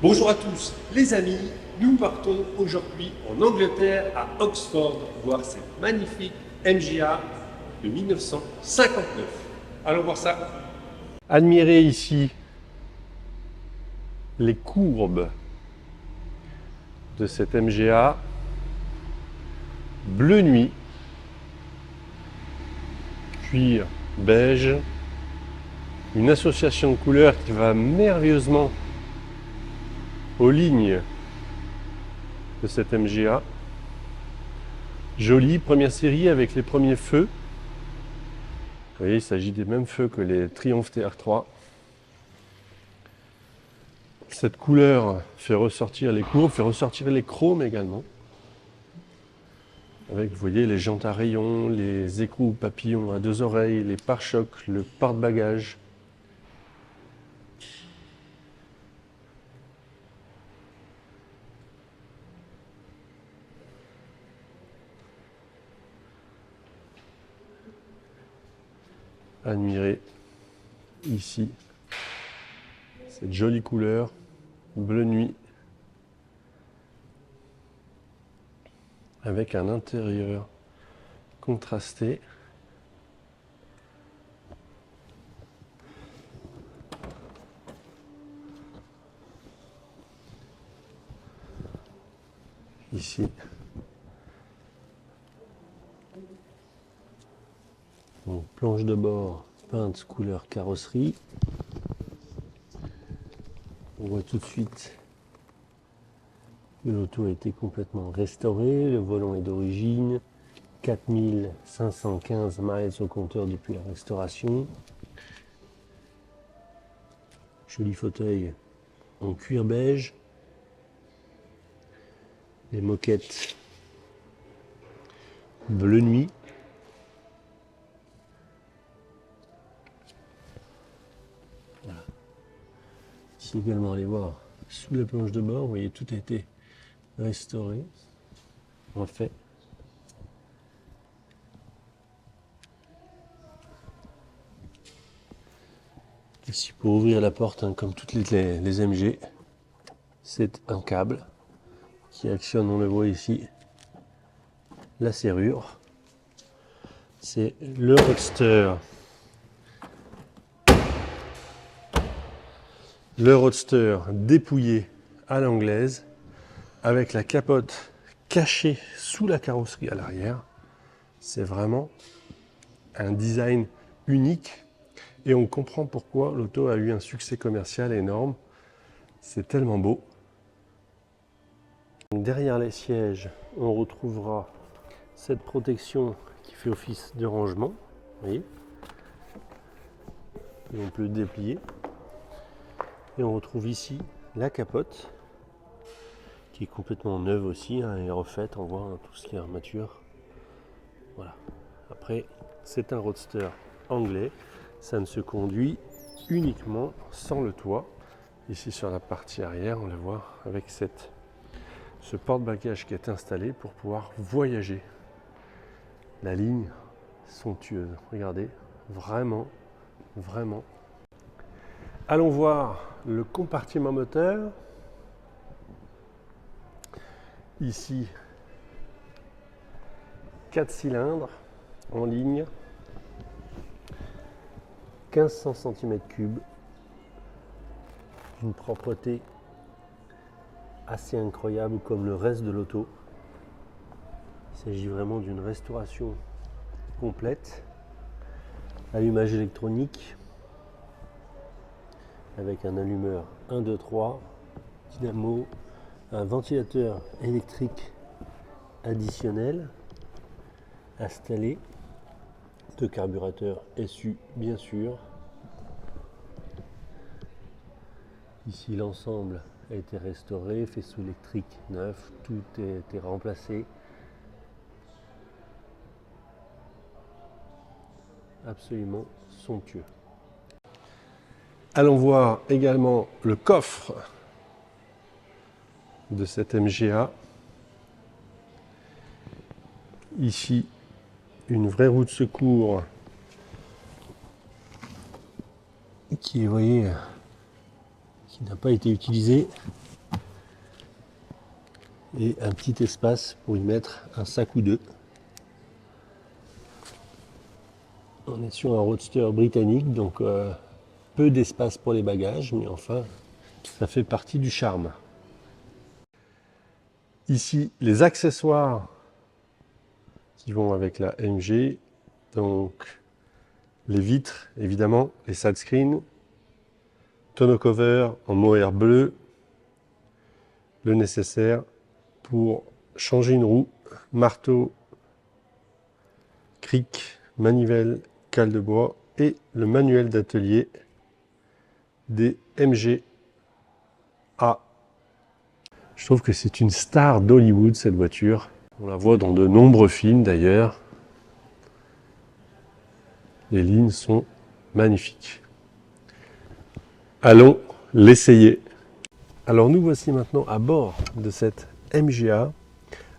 Bonjour à tous les amis, nous partons aujourd'hui en Angleterre, à Oxford, voir cette magnifique MGA de 1959. Allons voir ça. Admirez ici les courbes de cette MGA bleu nuit, cuir beige, une association de couleurs qui va merveilleusement aux lignes de cette MGA. Jolie première série avec les premiers feux. Vous voyez, il s'agit des mêmes feux que les Triumph TR3. Cette couleur fait ressortir les courbes, fait ressortir les chromes également. Avec, vous voyez, les jantes à rayons, les écrous papillons à deux oreilles, les pare-chocs, le porte-bagages. Admirez ici cette jolie couleur bleu nuit avec un intérieur contrasté. Ici, donc, planche de bord peinte couleur carrosserie. On voit tout de suite que l'auto a été complètement restaurée. Le volant est d'origine. 4515 miles au compteur depuis la restauration. Joli fauteuil en cuir beige. Les moquettes bleu nuit. Voilà. Ici également, allez voir sous la planche de bord, vous voyez, tout a été restauré, refait. Ici, pour ouvrir la porte, hein, comme toutes les MG, c'est un câble qui actionne, on le voit ici, la serrure. C'est le Roadster. Le Roadster dépouillé à l'anglaise, avec la capote cachée sous la carrosserie à l'arrière. C'est vraiment un design unique et on comprend pourquoi l'auto a eu un succès commercial énorme. C'est tellement beau. Derrière les sièges, on retrouvera cette protection qui fait office de rangement. Vous voyez, et on peut le déplier. Et on retrouve ici la capote qui est complètement neuve aussi, hein, et refaite. On voit, hein, tout ce qui est armature. Voilà. Après, c'est un Roadster anglais. Ça ne se conduit uniquement sans le toit. Ici sur la partie arrière, on le voit avec ce porte-bagages qui est installé pour pouvoir voyager. La ligne somptueuse. Regardez, vraiment, vraiment. Allons voir le compartiment moteur. Ici, 4 cylindres en ligne, 1500 cm3, une propreté assez incroyable comme le reste de l'auto. Il s'agit vraiment d'une restauration complète. Allumage électronique avec un allumeur 1, 2, 3, dynamo, un ventilateur électrique additionnel installé, de carburateur SU bien sûr. Ici l'ensemble a été restauré, faisceau électrique neuf, tout a été remplacé. Absolument somptueux. Allons voir également le coffre de cette MGA. Ici, une vraie roue de secours qui, vous voyez, qui n'a pas été utilisée. et un petit espace pour y mettre un sac ou deux. On est sur un roadster britannique, donc peu d'espace pour les bagages, mais enfin, ça fait partie du charme. Ici, les accessoires qui vont avec la MG, donc les vitres, évidemment, les side screens, tonneau cover en mohair bleu, le nécessaire pour changer une roue, marteau, cric, manivelle, cale de bois et le manuel d'atelier des MG A. Je trouve que c'est une star d'Hollywood cette voiture. On la voit dans de nombreux films d'ailleurs. Les lignes sont magnifiques. Allons l'essayer. Alors nous voici maintenant à bord de cette MGA.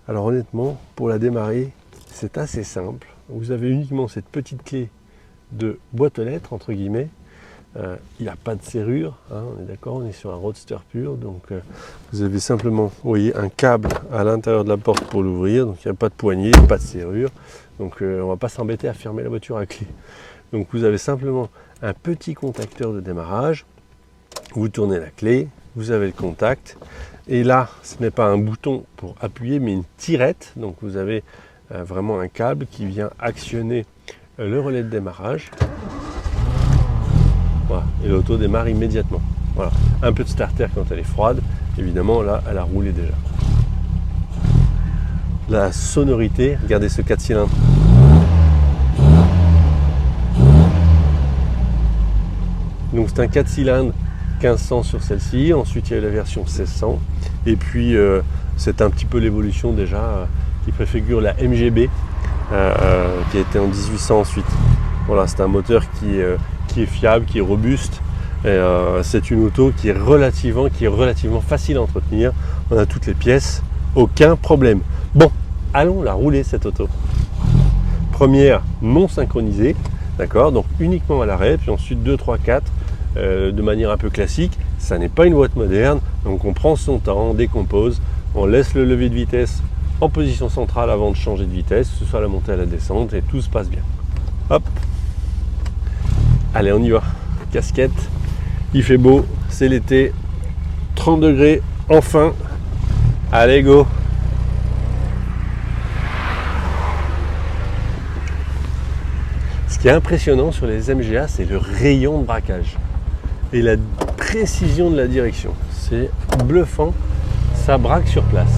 Alors honnêtement, pour la démarrer, c'est assez simple. Vous avez uniquement cette petite clé de boîte aux lettres, entre guillemets. Il n'y a pas de serrure, hein, on est d'accord, on est sur un roadster pur. Donc vous avez simplement, vous voyez, un câble à l'intérieur de la porte pour l'ouvrir. Donc il n'y a pas de poignée, pas de serrure. Donc on ne va pas s'embêter à fermer la voiture à clé. Donc vous avez simplement un petit contacteur de démarrage. Vous tournez la clé, vous avez le contact. Et là, ce n'est pas un bouton pour appuyer, mais une tirette. Donc vous avez vraiment un câble qui vient actionner le relais de démarrage. Voilà. Et l'auto démarre immédiatement. Voilà. Un peu de starter quand elle est froide. Évidemment, là, elle a roulé déjà. La sonorité, regardez ce 4 cylindres. Donc c'est un 4 cylindres 1500 sur celle-ci. Ensuite, il y a eu la version 1600. Et puis, c'est un petit peu l'évolution déjà qui préfigure la MGB qui a été en 1800 ensuite. Voilà, c'est un moteur qui est fiable, qui est robuste. C'est une auto qui est relativement facile à entretenir. On a toutes les pièces, aucun problème. Bon, allons la rouler cette auto. Première non synchronisée, d'accord, donc uniquement à l'arrêt, puis ensuite 2, 3, 4 de manière un peu classique. Ça n'est pas une boîte moderne, donc on prend son temps, on décompose, on laisse le levier de vitesse en position centrale avant de changer de vitesse, que ce soit à la montée à la descente, et tout se passe bien. Hop, allez, on y va. Casquette, il fait beau, c'est l'été, 30 degrés, enfin. Allez, go. Ce qui est impressionnant sur les MGA, c'est le rayon de braquage et la précision de la direction. C'est bluffant, ça braque sur place.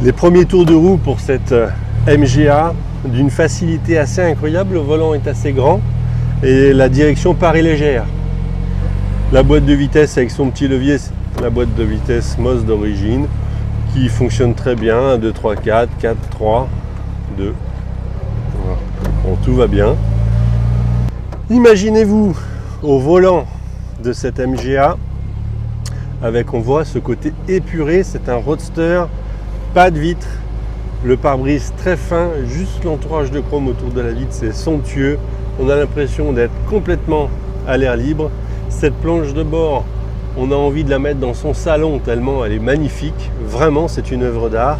Les premiers tours de roue pour cette MGA, d'une facilité assez incroyable. Le volant est assez grand et la direction paraît légère. La boîte de vitesse avec son petit levier, c'est la boîte de vitesse MOS d'origine qui fonctionne très bien. 1, 2, 3, 4, 4, 3, 2. Voilà. Bon, tout va bien. Imaginez-vous au volant de cette MGA avec, on voit ce côté épuré, c'est un roadster, pas de vitre, le pare-brise très fin, juste l'entourage de chrome autour de la vitre, c'est somptueux. On a l'impression d'être complètement à l'air libre. Cette planche de bord, on a envie de la mettre dans son salon tellement elle est magnifique. Vraiment, c'est une œuvre d'art.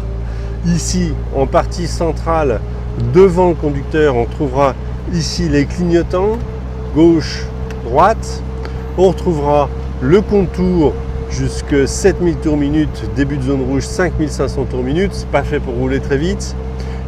Ici, en partie centrale, devant le conducteur, on trouvera ici les clignotants, gauche, droite. On retrouvera le contour jusque 7000 tours minute, début de zone rouge, 5500 tours minute. C'est pas fait pour rouler très vite.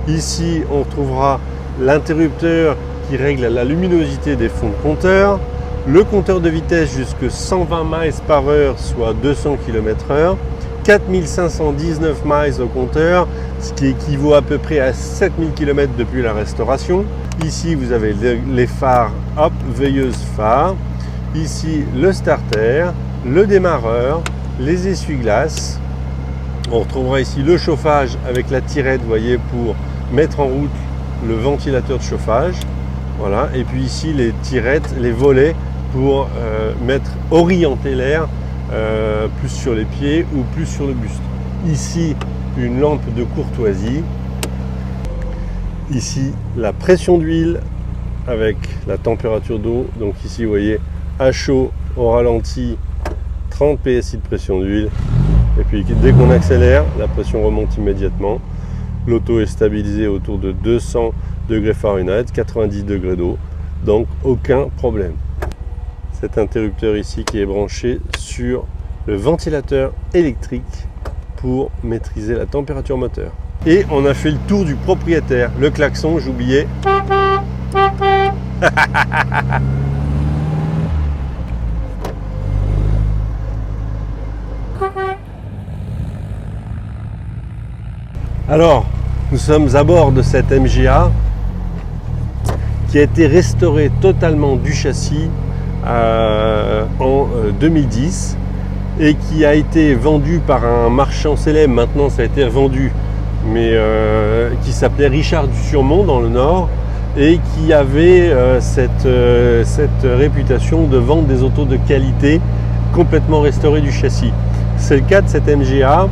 Ici, on retrouvera l'interrupteur qui règle la luminosité des fonds de compteur. Le compteur de vitesse jusque 120 miles par heure, soit 200 km/h. 4519 miles au compteur, ce qui équivaut à peu près à 7000 km depuis la restauration. Ici, vous avez les phares, hop, veilleuse phare. Ici, le starter, le démarreur, les essuie-glaces. On retrouvera ici le chauffage avec la tirette, vous voyez, pour mettre en route le ventilateur de chauffage. Voilà. Et puis ici, les tirettes, les volets pour orienter l'air plus sur les pieds ou plus sur le buste. Ici, une lampe de courtoisie. Ici, la pression d'huile avec la température d'eau. Donc ici, vous voyez, à chaud, au ralenti, 30 PSI de pression d'huile. Et puis dès qu'on accélère, la pression remonte immédiatement. L'auto est stabilisée autour de 200 degrés Fahrenheit, 90 degrés d'eau. Donc aucun problème. Cet interrupteur ici qui est branché sur le ventilateur électrique pour maîtriser la température moteur. Et on a fait le tour du propriétaire. Le klaxon, j'oubliais. Alors, nous sommes à bord de cette MGA qui a été restaurée totalement du châssis en 2010 et qui a été vendue par un marchand célèbre. Maintenant, ça a été revendu, mais qui s'appelait Richard du Surmont dans le Nord et qui avait cette réputation de vendre des autos de qualité complètement restaurées du châssis. C'est le cas de cette MGA.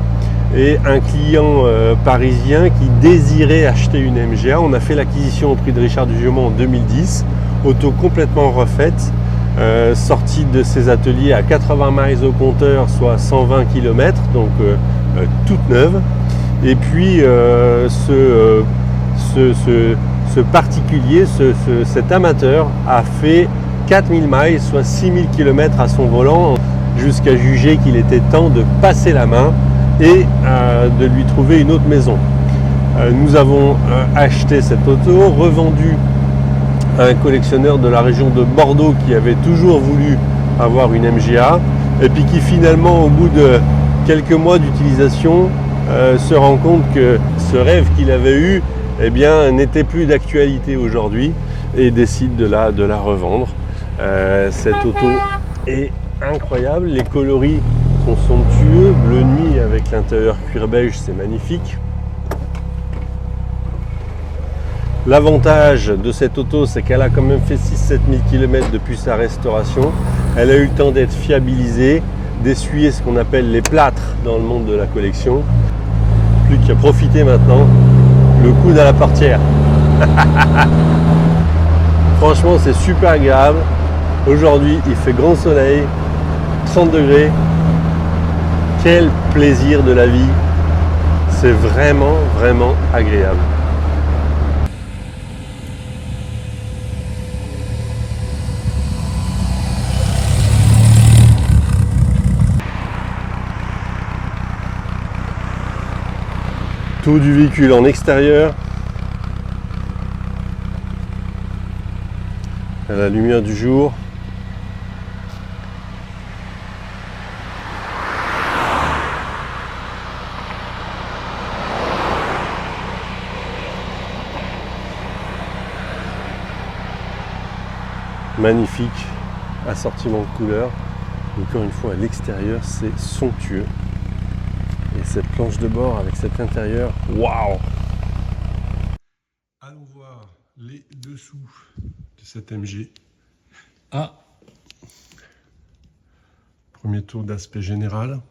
Et un client parisien qui désirait acheter une MGA. On a fait l'acquisition au prix de Richard du Surmont en 2010, auto complètement refaite, sortie de ses ateliers à 80 miles au compteur, soit 120 km, donc toute neuve. Et puis ce particulier, cet amateur a fait 4000 miles, soit 6000 km à son volant, jusqu'à juger qu'il était temps de passer la main et de lui trouver une autre maison. Nous avons acheté cette auto, revendu à un collectionneur de la région de Bordeaux qui avait toujours voulu avoir une MGA et puis qui finalement, au bout de quelques mois d'utilisation, se rend compte que ce rêve qu'il avait eu eh bien, n'était plus d'actualité aujourd'hui et décide de la revendre. Cette auto est incroyable, les coloris sont somptueux, bleu nuit avec l'intérieur cuir beige, c'est magnifique. L'avantage de cette auto, c'est qu'elle a quand même fait 6-7 000 km depuis sa restauration. Elle a eu le temps d'être fiabilisée, d'essuyer ce qu'on appelle les plâtres dans le monde de la collection. Plus qu'à profiter maintenant, le coude à la portière. Franchement, c'est super agréable. Aujourd'hui, il fait grand soleil, 30 degrés. Quel plaisir de la vie, c'est vraiment, vraiment agréable. Tour du véhicule en extérieur, à la lumière du jour. Magnifique assortiment de couleurs. Encore une fois, à l'extérieur, c'est somptueux. Et cette planche de bord avec cet intérieur, waouh! Allons voir les dessous de cette MG. Ah! Premier tour d'aspect général.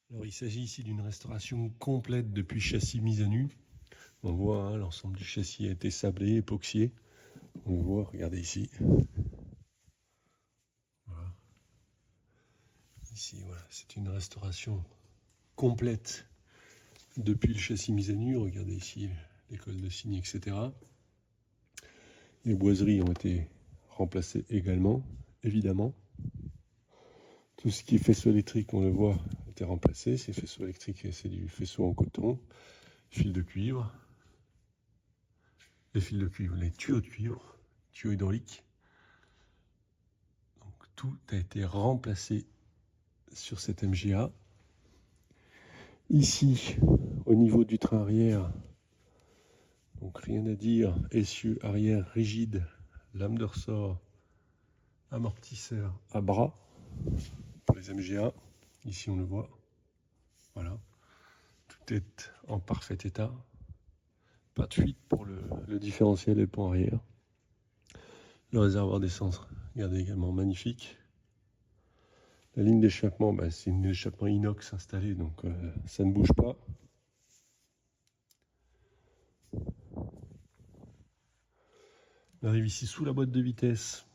Alors, il s'agit ici d'une restauration complète depuis châssis mise à nu. On voit, hein, l'ensemble du châssis a été sablé, époxyé. On le voit, regardez ici. Voilà. Ici, voilà, c'est une restauration complète depuis le châssis mis à nu. Regardez ici les cols de cygne, etc. Les boiseries ont été remplacées également, évidemment. Tout ce qui est faisceau électrique, on le voit, a été remplacé. Ces faisceaux électriques, c'est du faisceau en coton, fil de cuivre. Les fils de cuivre, les tuyaux de cuivre, tuyaux hydrauliques. Donc tout a été remplacé sur cette MGA. Ici, au niveau du train arrière, donc rien à dire, essieu arrière rigide, lame de ressort, amortisseur à bras pour les MGA. Ici on le voit, voilà, tout est en parfait état. Pas de fuite pour le différentiel et le pont arrière. Le réservoir d'essence, regardez, également magnifique. La ligne d'échappement, c'est une ligne d'échappement inox installée, donc ça ne bouge pas. On arrive ici sous la boîte de vitesse.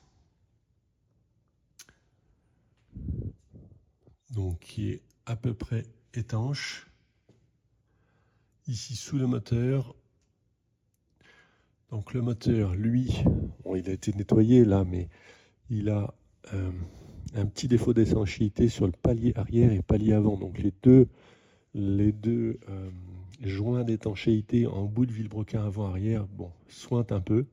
Donc qui est à peu près étanche. Ici sous le moteur. Donc le moteur, lui, bon, il a été nettoyé là, mais il a un petit défaut d'étanchéité sur le palier arrière et le palier avant. Donc les deux joints d'étanchéité en bout de vilebrequin avant-arrière, bon, sointent un peu.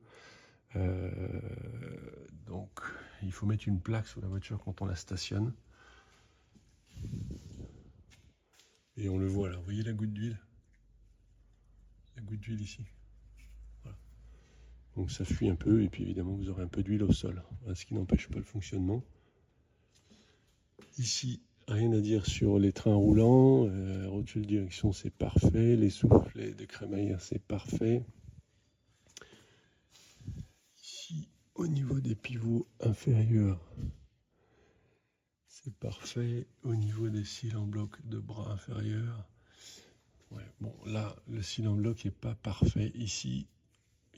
Donc il faut mettre une plaque sur la voiture quand on la stationne. Et on le voit là, vous voyez la goutte d'huile? La goutte d'huile ici. Voilà. Donc ça fuit un peu et puis évidemment vous aurez un peu d'huile au sol. Voilà, ce qui n'empêche pas le fonctionnement. Ici, rien à dire sur les trains roulants. Rotule de direction, c'est parfait. Les soufflets de crémaillère, c'est parfait. Ici, au niveau des pivots inférieurs, c'est parfait. Au niveau des cils en bloc de bras inférieurs, ouais, bon, là, le cil en bloc n'est pas parfait. Ici,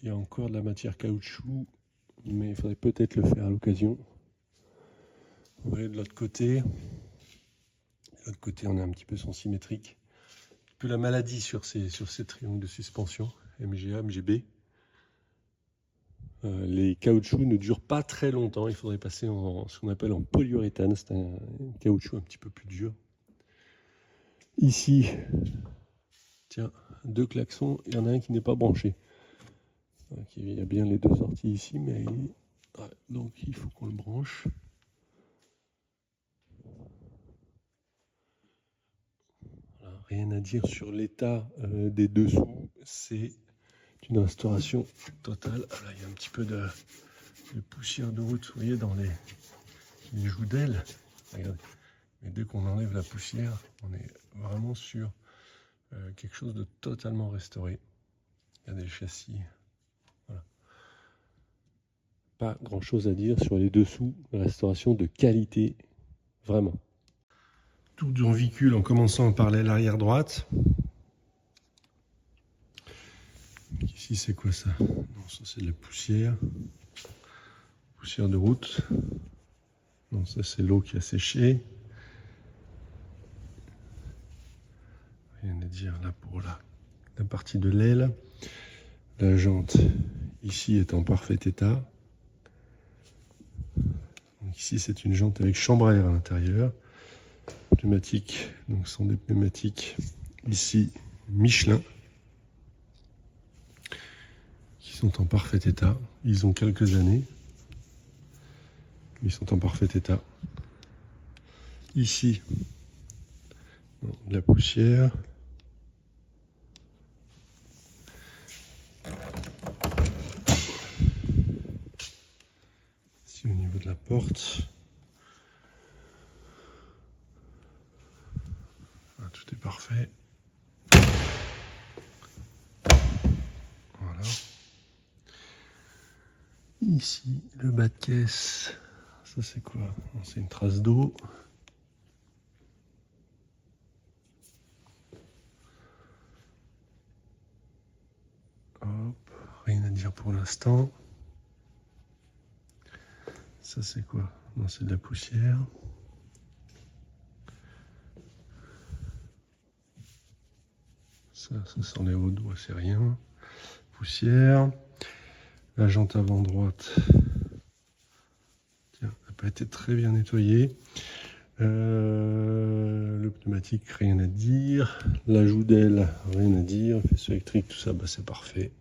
il y a encore de la matière caoutchouc, mais il faudrait peut-être le faire à l'occasion. Vous voyez de l'autre côté. De l'autre côté, on est un petit peu sans symétrique. Un peu la maladie sur ces triangles de suspension, MGA, MGB. Les caoutchoucs ne durent pas très longtemps. Il faudrait passer en ce qu'on appelle en polyuréthane. C'est un caoutchouc un petit peu plus dur. Ici, tiens, 2 klaxons. Il y en a un qui n'est pas branché. Donc, il y a bien les 2 sorties ici, mais ouais, donc il faut qu'on le branche. Voilà, rien à dire sur l'état des dessous. C'est une restauration totale. Ah là, il y a un petit peu de poussière de route, vous voyez, dans les joues d'aile. Regardez. Mais dès qu'on enlève la poussière, on est vraiment sur quelque chose de totalement restauré. Regardez le châssis. Voilà. Pas grand chose à dire sur les dessous. Restauration de qualité, vraiment. Tour du véhicule en commençant par l'aile arrière droite. Ici, c'est quoi ça? Non, ça c'est de la poussière. Poussière de route. Non, ça c'est l'eau qui a séché. Rien à dire là pour la partie de l'aile. La jante ici est en parfait état. Donc ici c'est une jante avec chambre à air à l'intérieur. Pneumatiques, donc ce sont des pneumatiques ici Michelin qui sont en parfait état. Ils ont quelques années, mais ils sont en parfait état. Ici, de la poussière. Ici au niveau de la porte. Ah, tout est parfait. Voilà. Ici, le bas de caisse. Ça c'est quoi? C'est une trace d'eau. Hop, rien à dire pour l'instant. Ça c'est quoi? Non, c'est de la poussière. Ça sent les hauts doigts, c'est rien. Poussière. La jante avant droite. Tiens, elle n'a pas été très bien nettoyée. Le pneumatique, rien à dire. La joue d'aile, rien à dire. Faisceau électrique, tout ça, bah, c'est parfait.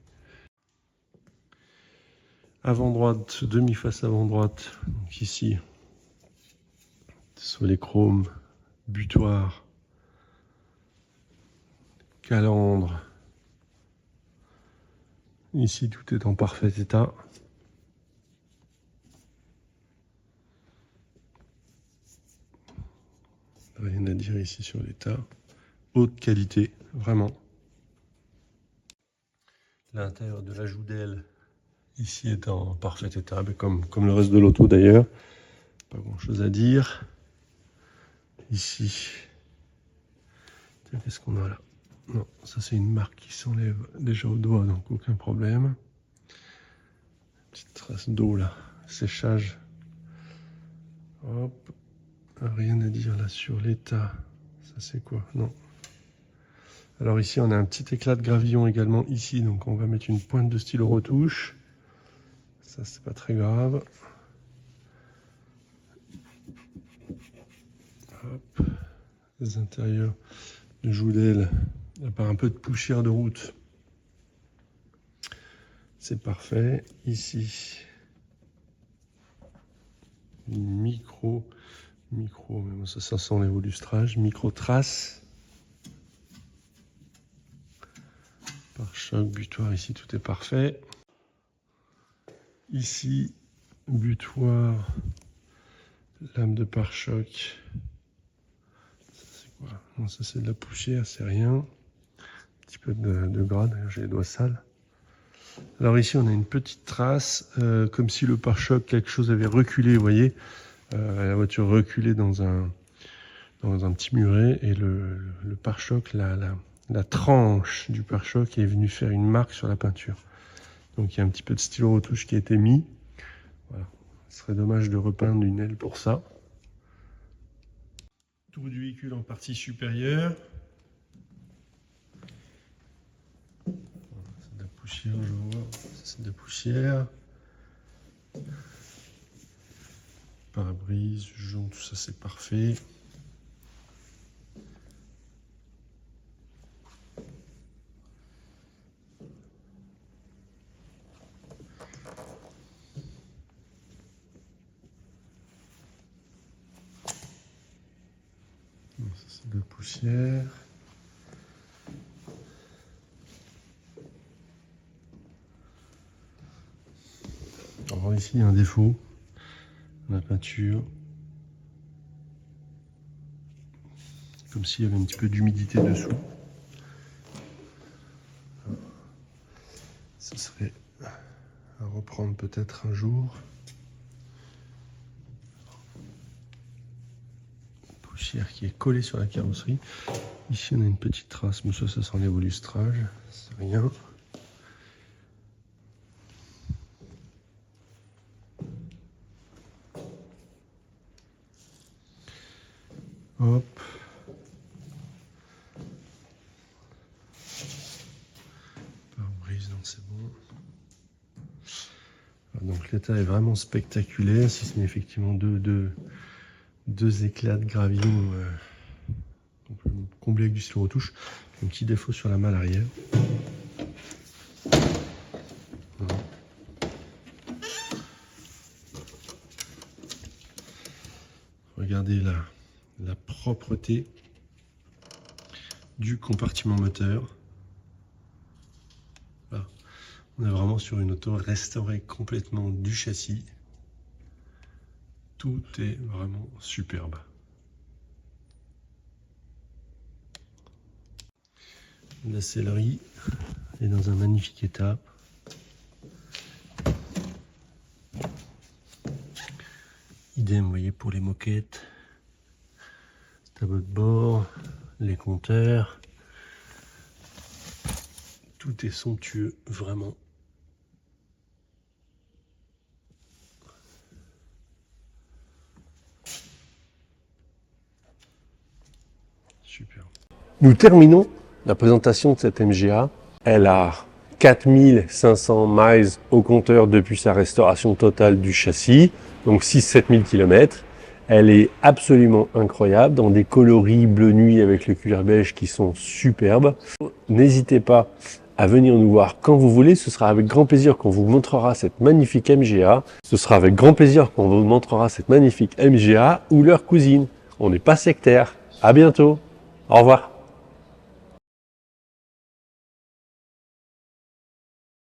Avant droite, demi-face avant droite. Donc ici, sur les chromes, butoir, calandre. Ici, tout est en parfait état. Rien à dire ici sur l'état. Haute qualité, vraiment. L'intérieur de la joue d'aile, ici, est en parfait état, comme le reste de l'auto d'ailleurs. Pas grand chose à dire. Ici, qu'est-ce qu'on a là? Non, ça c'est une marque qui s'enlève déjà au doigt, donc aucun problème. Petite trace d'eau là, séchage. Hop, rien à dire là sur l'état. Ça c'est quoi? Non. Alors ici on a un petit éclat de gravillon également ici, donc on va mettre une pointe de stylo retouche. Ça c'est pas très grave. Hop. Les intérieurs de joue d'aile, à part un peu de poussière de route. C'est parfait. Ici, micro, mais bon, ça sent les volustrages, micro trace. Pare-choc, butoir, ici tout est parfait. Ici, butoir, lame de pare-choc. Ça c'est quoi? Non, ça c'est de la poussière, c'est rien. Un petit peu de gras, d'ailleurs j'ai les doigts sales. Alors ici on a une petite trace, comme si le pare-choc, quelque chose avait reculé, vous voyez. La voiture reculait dans un petit muret et le pare-choc, la tranche du pare-choc est venue faire une marque sur la peinture. Donc il y a un petit peu de stylo retouche qui a été mis. Voilà. Ce serait dommage de repeindre une aile pour ça. Tour du véhicule en partie supérieure. C'est de la poussière, je vois. C'est de la poussière. Pare-brise, jaune, tout ça c'est parfait. Ça c'est de la poussière. Alors ici il y a un défaut. La peinture, comme s'il y avait un petit peu d'humidité dessous. Ce serait à reprendre peut-être un jour. Poussière qui est collée sur la carrosserie. Ici on a une petite trace, mais ça sent les volustrages, c'est rien. Hop. Pare-brise, donc c'est bon. Donc l'état est vraiment spectaculaire, si ce n'est effectivement deux éclats de gravillon comblés avec du stylo retouche. Un petit défaut sur la malle arrière. Voilà. Regardez la propreté du compartiment moteur. Voilà. On est vraiment sur une auto restaurée complètement du châssis. Tout est vraiment superbe. La sellerie est dans un magnifique état. Idem, vous voyez, pour les moquettes. Tableau de bord, les compteurs. Tout est somptueux, vraiment. Super. Nous terminons la présentation de cette MGA. Elle a 4500 miles au compteur depuis sa restauration totale du châssis, donc 6-7 000 km. Elle est absolument incroyable, dans des coloris bleu nuit avec le cuir beige qui sont superbes. N'hésitez pas à venir nous voir quand vous voulez, ce sera avec grand plaisir qu'on vous montrera cette magnifique MGA. Ce sera avec grand plaisir qu'on vous montrera cette magnifique MGA ou leur cousine. On n'est pas sectaire. À bientôt. Au revoir.